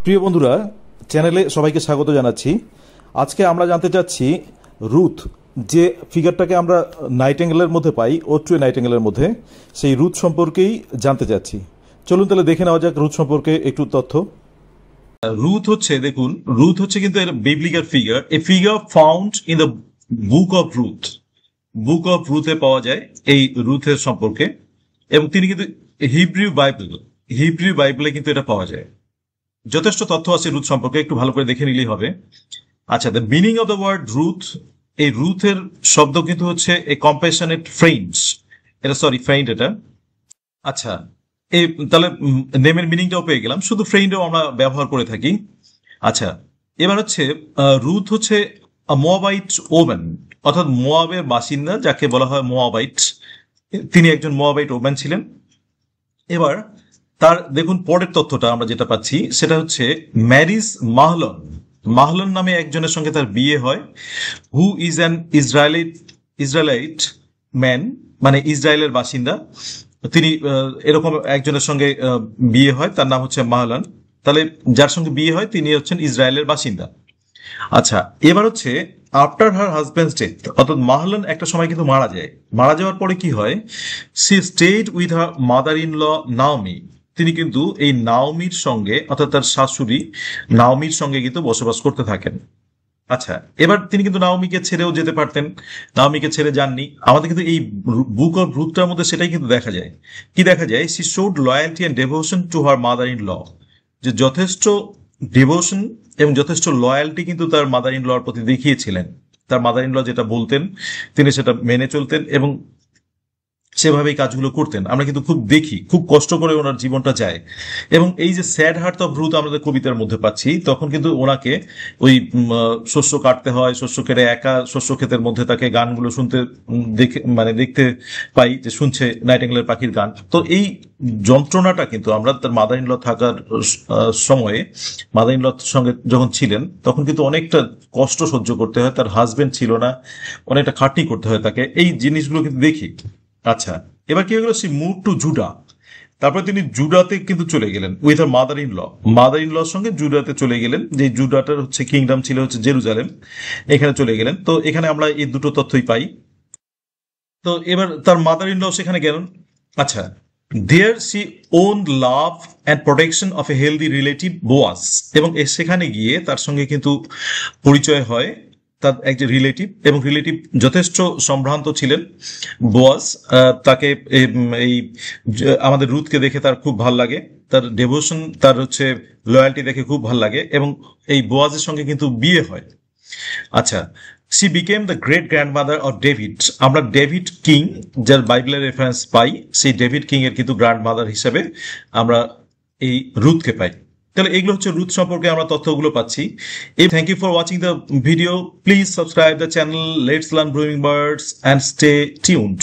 প্রিয় বন্ধুরা, চ্যানেলে সবাইকে স্বাগত জানাচ্ছি। আজকে আমরা জানতে চাচ্ছি রুথ, যে ফিগারটাকে আমরা নাইটেঙ্গেলের মধ্যে পাই, ওট্রে নাইটেঙ্গেলের মধ্যে, সেই রুথ সম্পর্কেই জানতে চাচ্ছি। চলুন তাহলে দেখে নেওয়া যাক রুথ সম্পর্কে একটু তথ্য। রুথ হচ্ছে, দেখুন, রুথ হচ্ছে কিন্তু এর biblical figure, a figure found in the book of Ruth. Book of রুথে পাওয়া যায় এই রুথের সম্পর্কে, এবং তিনি কিন্তু হিব্রিউ বাইবেলে কিন্তু এটা পাওয়া যায়। যথেষ্ট তথ্য আছে রুথ সম্পর্কে, একটু ভালো করে দেখে নিলেই হবে। আচ্ছা, the meaning of the word Ruth, এই রুথের শব্দ কিন্তু হচ্ছে এ কম্প্যাশনেট ফ্রেন্ডস, এটা ফ্রেন্ড এটা। আচ্ছা, এই তাহলে নেমের মিনিংটাও পেয়ে গেলাম, শুধু ফ্রেন্ডও আমরা ব্যবহার করে থাকি। আচ্ছা, এবার হচ্ছে রুথ হচ্ছে মোয়াবাইট ওম্যান, অর্থাৎ মোয়াবের বাসিন্দা, যাকে বলা হয় মোয়াবাইট। তিনি একজন মোয়াবাইট ওম্যান ছিলেন। এবার তার দেখুন পরের তথ্যটা আমরা যেটা পাচ্ছি সেটা হচ্ছে ম্যারিজ মাহলন। মাহলন নামে একজনের সঙ্গে তার বিয়ে হয়, হু ইজ অ্যান ইসরায়েলাইট ম্যান, মানে ইসরায়েলের বাসিন্দা। তিনি এরকম একজনের সঙ্গে বিয়ে হয়, তার নাম হচ্ছে মাহলান। তাহলে যার সঙ্গে বিয়ে হয় তিনি হচ্ছেন ইসরায়েলের বাসিন্দা। আচ্ছা, এবার হচ্ছে আফটার হার হাজব্যান্ডস ডেথ, অর্থাৎ মাহলান একটা সময় কিন্তু মারা যায়। মারা যাওয়ার পরে কি হয়, she stayed with her mother in law Naomi. তিনি কিন্তু এই নাওমির সঙ্গে, অর্থাৎ তার শাশুড়ি নাওমির সঙ্গে কিন্তু বসবাস করতে থাকেন। আচ্ছা, এবার তিনি কিন্তু নাওমিকে ছেড়েও যেতে পারতেন, নাওমিকে ছেড়ে যাননি। আমাদের কিন্তু এই বুক অফ রুথটার মধ্যে সেটাই কিন্তু দেখা যায়। কি দেখা যায়, she showed loyalty and devotion to her mother in law, যে যথেষ্ট ডিভোশন এবং যথেষ্ট লয়ালটি কিন্তু তার মাদার ইন লর প্রতি দেখিয়েছিলেন। তার মাদার ইন ল যেটা বলতেন তিনি সেটা মেনে চলতেন এবং সেভাবেই কাজগুলো করতেন। আমরা কিন্তু খুব দেখি, খুব কষ্ট করে ওনার জীবনটা যায়। এবং এই যে স্যাড হার্ট অফ রুথ আমাদের কবিতার মধ্যে পাচ্ছি, তখন কিন্তু ওনাকে ওই শস্য কাটতে হয়, শস্য কেটে একা শস্য ক্ষেতের মধ্যে তাকে গানগুলো শুনতে দেখতে পাই যে শুনছে নাইটিঙ্গেলের পাখির গান। তো এই যন্ত্রণাটা কিন্তু আমরা তার মাদার ইন ল থাকার সময়ে, মাদার ইন লর সঙ্গে যখন ছিলেন তখন কিন্তু অনেকটা কষ্ট সহ্য করতে হয়। তার হাজবেন্ড ছিল না, অনেকটা খাটনি করতে হয় তাকে, এই জিনিসগুলো কিন্তু দেখি। আচ্ছা, এবার কি হয়ে গেল, সি মুভ টু জুডা। তারপরে তিনি জুডাতে কিন্তু চলে গেলেন with her mother in law. Mother in লর সঙ্গে জুডাতে চলে গেলেন, যে জুডাটার হচ্ছে কিংডম ছিল হচ্ছে জেরুজালেম, এখানে চলে গেলেন। তো এখানে আমরা এই দুটো তথ্যই পাই। তো এবার তার মাদার ইন ল সেখানে গেলেন। আচ্ছা, there she won love and protection of a healthy relative Boaz, এবং সেখানে গিয়ে তার সঙ্গে কিন্তু পরিচয় হয় তার একজন রিলেটিভ, এবং রিলেটিভ যথেষ্ট সম্ভ্রান্ত ছিলেন বোয়াজ। তাকে এই আমাদের রুথকে দেখে তার খুব ভাল লাগে, তার ডেভোশন, তার হচ্ছে লয়্যালটি দেখে খুব ভাল লাগে, এবং এই বোয়াজের সঙ্গে কিন্তু বিয়ে হয়। আচ্ছা, C became the great grandmother of David. আমরা ডেভিড কিং, যার বাইবেলের রেফারেন্স পাই, সেই ডেভিড কিং এর কিন্তু গ্র্যান্ডমাদার হিসেবে আমরা এই রুথকে পাই। তাহলে এগুলো হচ্ছে রুথ সম্পর্কে আমরা তথ্যগুলো পাচ্ছি। Thank you for watching the video. Please subscribe the channel let's learn brewing birds and stay tuned.